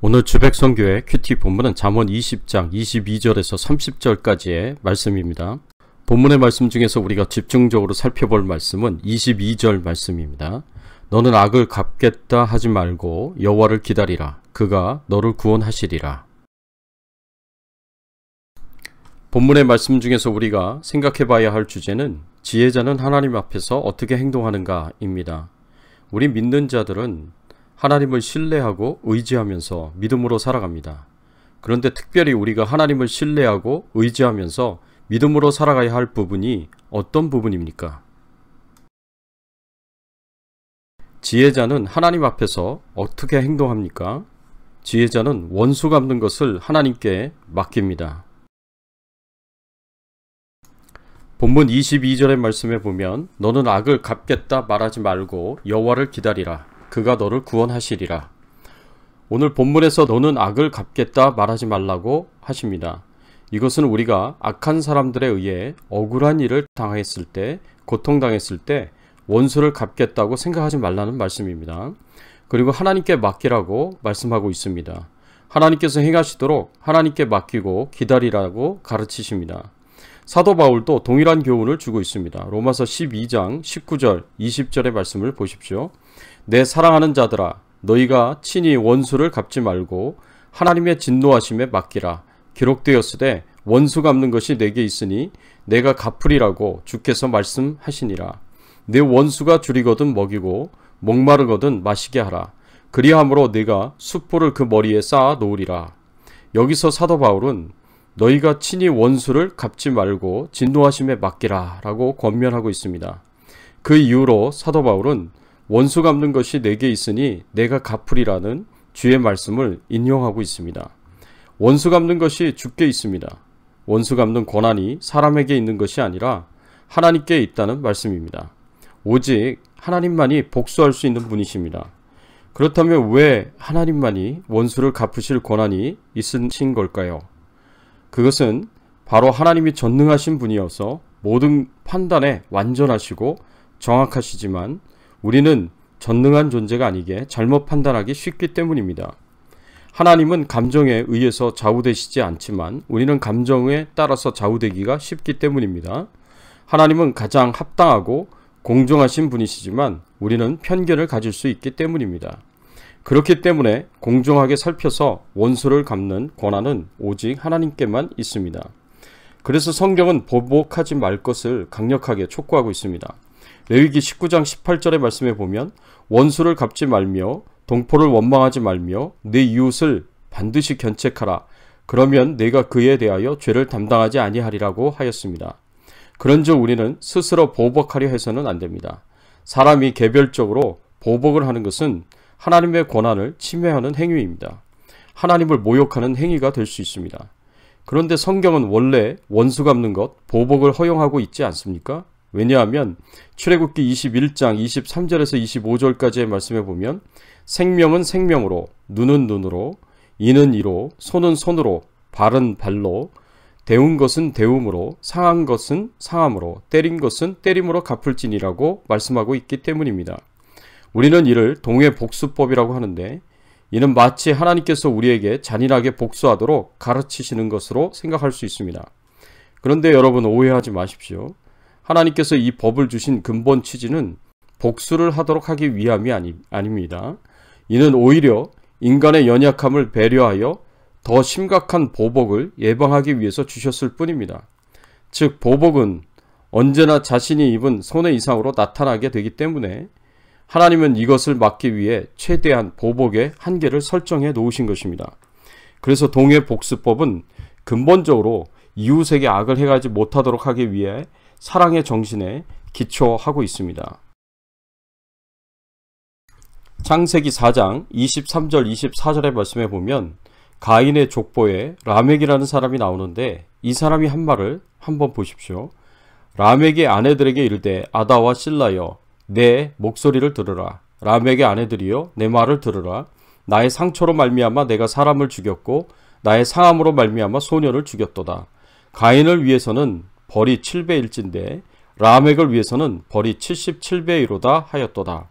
오늘 주백선교회 큐티 본문은 잠언 20장 22절에서 30절까지의 말씀입니다. 본문의 말씀 중에서 우리가 집중적으로 살펴볼 말씀은 22절 말씀입니다. 너는 악을 갚겠다 하지 말고 여호와를 기다리라. 그가 너를 구원하시리라. 본문의 말씀 중에서 우리가 생각해 봐야 할 주제는 지혜자는 하나님 앞에서 어떻게 행동하는가입니다. 우리 믿는 자들은 하나님을 신뢰하고 의지하면서 믿음으로 살아갑니다. 그런데 특별히 우리가 하나님을 신뢰하고 의지하면서 믿음으로 살아가야 할 부분이 어떤 부분입니까? 지혜자는 하나님 앞에서 어떻게 행동합니까? 지혜자는 원수 갚는 것을 하나님께 맡깁니다. 본문 22절의 말씀에 보면 너는 악을 갚겠다 말하지 말고 여호와를 기다리라. 그가 너를 구원하시리라. 오늘 본문에서 너는 악을 갚겠다 말하지 말라고 하십니다. 이것은 우리가 악한 사람들에 의해 억울한 일을 당했을 때, 고통당했을 때 원수를 갚겠다고 생각하지 말라는 말씀입니다. 그리고 하나님께 맡기라고 말씀하고 있습니다. 하나님께서 행하시도록 하나님께 맡기고 기다리라고 가르치십니다. 사도 바울도 동일한 교훈을 주고 있습니다. 로마서 12장 19절 20절의 말씀을 보십시오. 내 사랑하는 자들아 너희가 친히 원수를 갚지 말고 하나님의 진노하심에 맡기라. 기록되었으되 원수 갚는 것이 내게 있으니 내가 갚으리라고 주께서 말씀하시니라. 내 원수가 줄이거든 먹이고 목마르거든 마시게 하라. 그리함으로 내가 숯불을 그 머리에 쌓아 놓으리라. 여기서 사도 바울은 너희가 친히 원수를 갚지 말고 진노하심에 맡기라 라고 권면하고 있습니다. 그 이후로 사도 바울은 원수 갚는 것이 내게 있으니 내가 갚으리라는 주의 말씀을 인용하고 있습니다. 원수 갚는 것이 주께 있습니다. 원수 갚는 권한이 사람에게 있는 것이 아니라 하나님께 있다는 말씀입니다. 오직 하나님만이 복수할 수 있는 분이십니다. 그렇다면 왜 하나님만이 원수를 갚으실 권한이 있으신 걸까요? 그것은 바로 하나님이 전능하신 분이어서 모든 판단에 완전하시고 정확하시지만 우리는 전능한 존재가 아니게 잘못 판단하기 쉽기 때문입니다. 하나님은 감정에 의해서 좌우되시지 않지만 우리는 감정에 따라서 좌우되기가 쉽기 때문입니다. 하나님은 가장 합당하고 공정하신 분이시지만 우리는 편견을 가질 수 있기 때문입니다. 그렇기 때문에 공정하게 살펴서 원수를 갚는 권한은 오직 하나님께만 있습니다. 그래서 성경은 보복하지 말 것을 강력하게 촉구하고 있습니다. 레위기 19장 18절의 말씀에 보면 원수를 갚지 말며 동포를 원망하지 말며 내 이웃을 반드시 견책하라. 그러면 내가 그에 대하여 죄를 담당하지 아니하리라고 하였습니다. 그런즉 우리는 스스로 보복하려 해서는 안 됩니다. 사람이 개별적으로 보복을 하는 것은 하나님의 권한을 침해하는 행위입니다. 하나님을 모욕하는 행위가 될 수 있습니다. 그런데 성경은 원래 원수 갚는 것, 보복을 허용하고 있지 않습니까? 왜냐하면 출애굽기 21장 23절에서 25절까지의 말씀에 보면 생명은 생명으로, 눈은 눈으로, 이는 이로, 손은 손으로, 발은 발로, 데운 것은 데움으로, 상한 것은 상함으로, 때린 것은 때림으로 갚을지니라고 말씀하고 있기 때문입니다. 우리는 이를 동해복수법이라고 하는데 이는 마치 하나님께서 우리에게 잔인하게 복수하도록 가르치시는 것으로 생각할 수 있습니다. 그런데 여러분 오해하지 마십시오. 하나님께서 이 법을 주신 근본 취지는 복수를 하도록 하기 위함이 아닙니다. 이는 오히려 인간의 연약함을 배려하여 더 심각한 보복을 예방하기 위해서 주셨을 뿐입니다. 즉 보복은 언제나 자신이 입은 손해 이상으로 나타나게 되기 때문에 하나님은 이것을 막기 위해 최대한 보복의 한계를 설정해 놓으신 것입니다. 그래서 동해복수법은 근본적으로 이웃에게 악을 행하지 못하도록 하기 위해 사랑의 정신에 기초하고 있습니다. 창세기 4장 23절 24절의 말씀에 보면 가인의 족보에 라멕이라는 사람이 나오는데 이 사람이 한 말을 한번 보십시오. 라멕의 아내들에게 이르되 아다와 실라여 내 목소리를 들으라. 라멕의 아내들이여 내 말을 들으라. 나의 상처로 말미암아 내가 사람을 죽였고 나의 상함으로 말미암아 소년을 죽였도다. 가인을 위해서는 벌이 7배일진데 라멕을 위해서는 벌이 77배이로다 하였도다.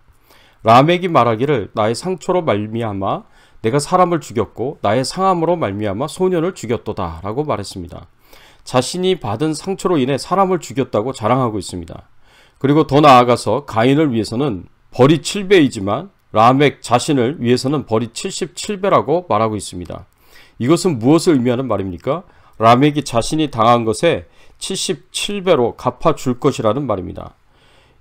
라멕이 말하기를 나의 상처로 말미암아 내가 사람을 죽였고 나의 상함으로 말미암아 소년을 죽였도다 라고 말했습니다. 자신이 받은 상처로 인해 사람을 죽였다고 자랑하고 있습니다. 그리고 더 나아가서 가인을 위해서는 벌이 7배이지만 라멕 자신을 위해서는 벌이 77배라고 말하고 있습니다. 이것은 무엇을 의미하는 말입니까? 라멕이 자신이 당한 것에 77배로 갚아줄 것이라는 말입니다.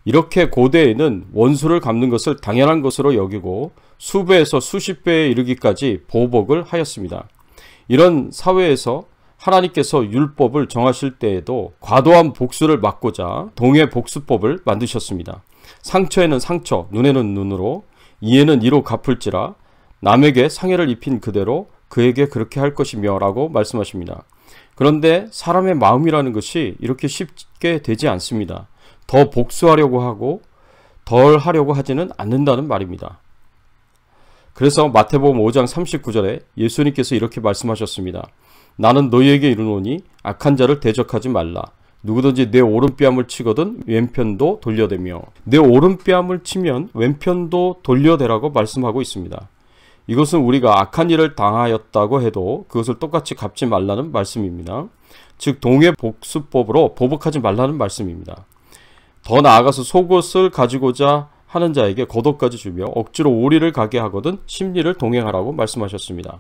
이렇게 고대에는 원수를 갚는 것을 당연한 것으로 여기고 수배에서 수십 배에 이르기까지 보복을 하였습니다. 이런 사회에서 하나님께서 율법을 정하실 때에도 과도한 복수를 막고자 동해복수법을 만드셨습니다. 상처에는 상처, 눈에는 눈으로, 이에는 이로 갚을지라 남에게 상해를 입힌 그대로 그에게 그렇게 할 것이며 라고 말씀하십니다. 그런데 사람의 마음이라는 것이 이렇게 쉽게 되지 않습니다. 더 복수하려고 하고 덜 하려고 하지는 않는다는 말입니다. 그래서 마태복음 5장 39절에 예수님께서 이렇게 말씀하셨습니다. 나는 너희에게 이르노니 악한 자를 대적하지 말라. 누구든지 내 오른뺨을 치거든 왼편도 돌려대며. 내 오른뺨을 치면 왼편도 돌려대라고 말씀하고 있습니다. 이것은 우리가 악한 일을 당하였다고 해도 그것을 똑같이 갚지 말라는 말씀입니다. 즉 동해복수법으로 보복하지 말라는 말씀입니다. 더 나아가서 속옷을 가지고자 하는 자에게 겉옷까지 주며 억지로 오리를 가게 하거든 심리를 동행하라고 말씀하셨습니다.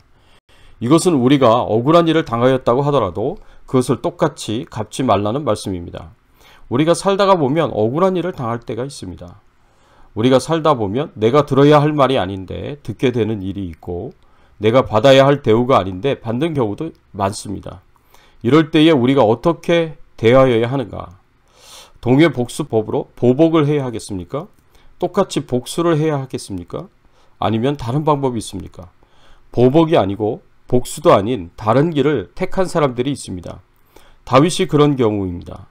이것은 우리가 억울한 일을 당하였다고 하더라도 그것을 똑같이 갚지 말라는 말씀입니다. 우리가 살다가 보면 억울한 일을 당할 때가 있습니다. 우리가 살다 보면 내가 들어야 할 말이 아닌데 듣게 되는 일이 있고 내가 받아야 할 대우가 아닌데 받는 경우도 많습니다. 이럴 때에 우리가 어떻게 대하여야 하는가? 동해복수법으로 보복을 해야 하겠습니까? 똑같이 복수를 해야 하겠습니까? 아니면 다른 방법이 있습니까? 보복이 아니고 복수도 아닌 다른 길을 택한 사람들이 있습니다. 다윗이 그런 경우입니다.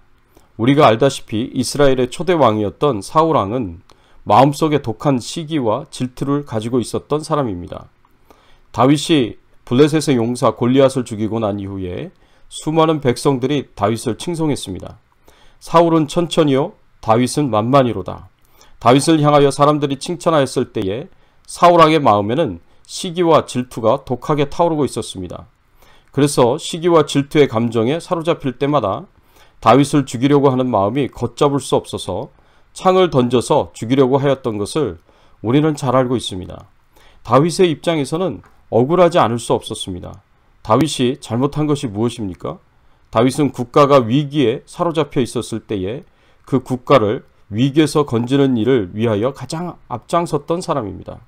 우리가 알다시피 이스라엘의 초대 왕이었던 사울왕은 마음속에 독한 시기와 질투를 가지고 있었던 사람입니다. 다윗이 블레셋의 용사 골리앗을 죽이고 난 이후에 수많은 백성들이 다윗을 칭송했습니다. 사울은 천천히요, 다윗은 만만히로다. 다윗을 향하여 사람들이 칭찬하였을 때에 사울왕의 마음에는 시기와 질투가 독하게 타오르고 있었습니다. 그래서 시기와 질투의 감정에 사로잡힐 때마다 다윗을 죽이려고 하는 마음이 걷잡을 수 없어서 창을 던져서 죽이려고 하였던 것을 우리는 잘 알고 있습니다. 다윗의 입장에서는 억울하지 않을 수 없었습니다. 다윗이 잘못한 것이 무엇입니까? 다윗은 국가가 위기에 사로잡혀 있었을 때에 그 국가를 위기에서 건지는 일을 위하여 가장 앞장섰던 사람입니다.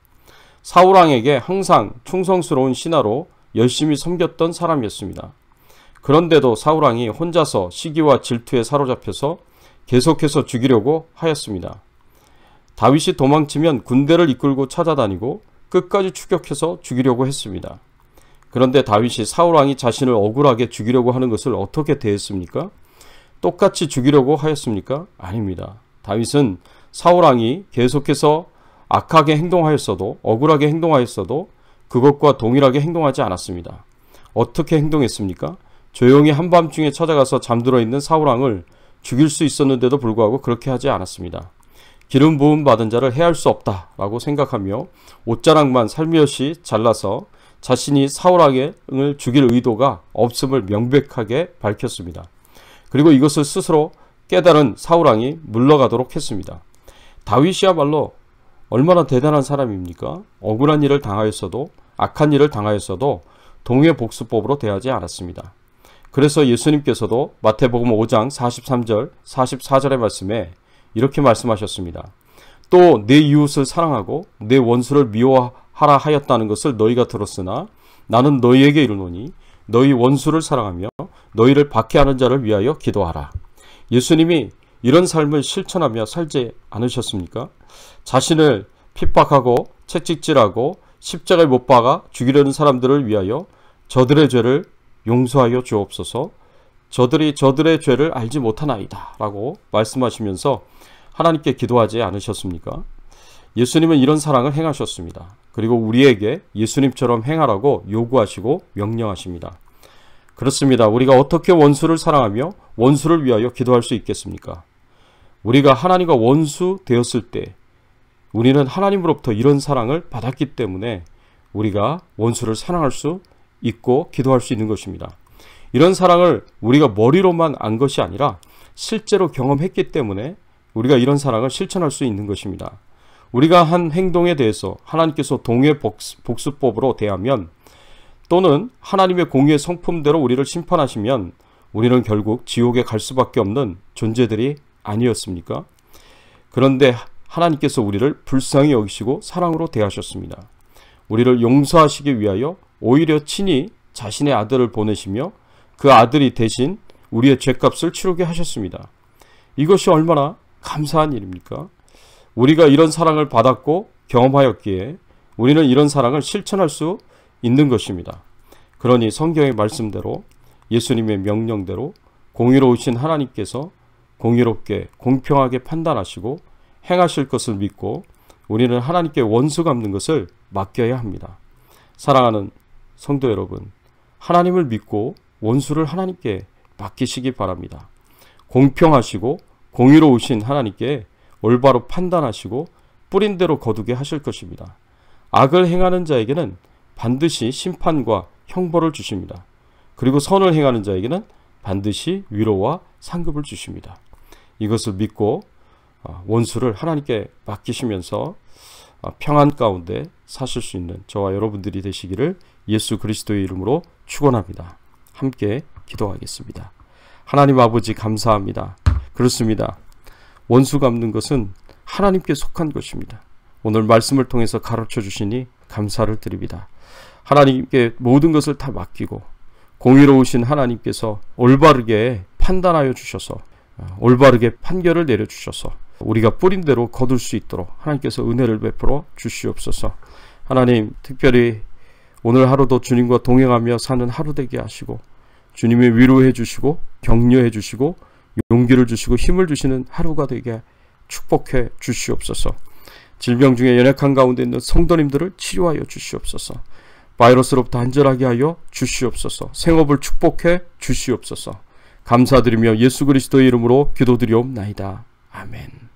사울왕에게 항상 충성스러운 신하로 열심히 섬겼던 사람이었습니다. 그런데도 사울왕이 혼자서 시기와 질투에 사로잡혀서 계속해서 죽이려고 하였습니다. 다윗이 도망치면 군대를 이끌고 찾아다니고 끝까지 추격해서 죽이려고 했습니다. 그런데 다윗이 사울왕이 자신을 억울하게 죽이려고 하는 것을 어떻게 대했습니까? 똑같이 죽이려고 하였습니까? 아닙니다. 다윗은 사울왕이 계속해서 악하게 행동하였어도 억울하게 행동하였어도 그것과 동일하게 행동하지 않았습니다. 어떻게 행동했습니까? 조용히 한밤중에 찾아가서 잠들어 있는 사울왕을 죽일 수 있었는데도 불구하고 그렇게 하지 않았습니다. 기름 부음 받은 자를 해할 수 없다라고 생각하며 옷자락만 살며시 잘라서 자신이 사울왕을 죽일 의도가 없음을 명백하게 밝혔습니다. 그리고 이것을 스스로 깨달은 사울왕이 물러가도록 했습니다. 다윗이야말로 얼마나 대단한 사람입니까? 억울한 일을 당하였어도 악한 일을 당하였어도 동해복수법으로 대하지 않았습니다. 그래서 예수님께서도 마태복음 5장 43절, 44절의 말씀에 이렇게 말씀하셨습니다. 또 내 이웃을 사랑하고 내 원수를 미워하라 하였다는 것을 너희가 들었으나 나는 너희에게 이르노니 너희 원수를 사랑하며 너희를 박해하는 자를 위하여 기도하라. 예수님이 이런 삶을 실천하며 살지 않으셨습니까? 자신을 핍박하고 채찍질하고 십자가에 못 박아 죽이려는 사람들을 위하여 저들의 죄를 용서하여 주옵소서. 저들이 저들의 죄를 알지 못하나이다 라고 말씀하시면서 하나님께 기도하지 않으셨습니까? 예수님은 이런 사랑을 행하셨습니다. 그리고 우리에게 예수님처럼 행하라고 요구하시고 명령하십니다. 그렇습니다. 우리가 어떻게 원수를 사랑하며 원수를 위하여 기도할 수 있겠습니까? 우리가 하나님과 원수 되었을 때 우리는 하나님으로부터 이런 사랑을 받았기 때문에 우리가 원수를 사랑할 수 있고 기도할 수 있는 것입니다. 이런 사랑을 우리가 머리로만 안 것이 아니라 실제로 경험했기 때문에 우리가 이런 사랑을 실천할 수 있는 것입니다. 우리가 한 행동에 대해서 하나님께서 동해 복수법으로 대하면 또는 하나님의 공의의 성품대로 우리를 심판하시면 우리는 결국 지옥에 갈 수밖에 없는 존재들이 아니었습니까? 그런데 하나님께서 우리를 불쌍히 여기시고 사랑으로 대하셨습니다. 우리를 용서하시기 위하여 오히려 친히 자신의 아들을 보내시며 그 아들이 대신 우리의 죄값을 치르게 하셨습니다. 이것이 얼마나 감사한 일입니까? 우리가 이런 사랑을 받았고 경험하였기에 우리는 이런 사랑을 실천할 수 있는 것입니다. 그러니 성경의 말씀대로 예수님의 명령대로 공의로우신 하나님께서 공의롭게 공평하게 판단하시고 행하실 것을 믿고 우리는 하나님께 원수 갚는 것을 맡겨야 합니다. 사랑하는 성도 여러분, 하나님을 믿고 원수를 하나님께 맡기시기 바랍니다. 공평하시고 공의로우신 하나님께 올바로 판단하시고 뿌린 대로 거두게 하실 것입니다. 악을 행하는 자에게는 반드시 심판과 형벌을 주십니다. 그리고 선을 행하는 자에게는 반드시 위로와 상급을 주십니다. 이것을 믿고 원수를 하나님께 맡기시면서 평안 가운데 사실 수 있는 저와 여러분들이 되시기를 예수 그리스도의 이름으로 축원합니다. 함께 기도하겠습니다. 하나님 아버지 감사합니다. 그렇습니다. 원수 갚는 것은 하나님께 속한 것입니다. 오늘 말씀을 통해서 가르쳐 주시니 감사를 드립니다. 하나님께 모든 것을 다 맡기고 공의로우신 하나님께서 올바르게 판단하여 주셔서 올바르게 판결을 내려주셔서 우리가 뿌린 대로 거둘 수 있도록 하나님께서 은혜를 베풀어 주시옵소서. 하나님, 특별히 오늘 하루도 주님과 동행하며 사는 하루 되게 하시고 주님이 위로해 주시고 격려해 주시고 용기를 주시고 힘을 주시는 하루가 되게 축복해 주시옵소서. 질병 중에 연약한 가운데 있는 성도님들을 치료하여 주시옵소서. 바이러스로부터 안전하게 하여 주시옵소서. 생업을 축복해 주시옵소서. 감사드리며 예수 그리스도의 이름으로 기도드리옵나이다. 아멘.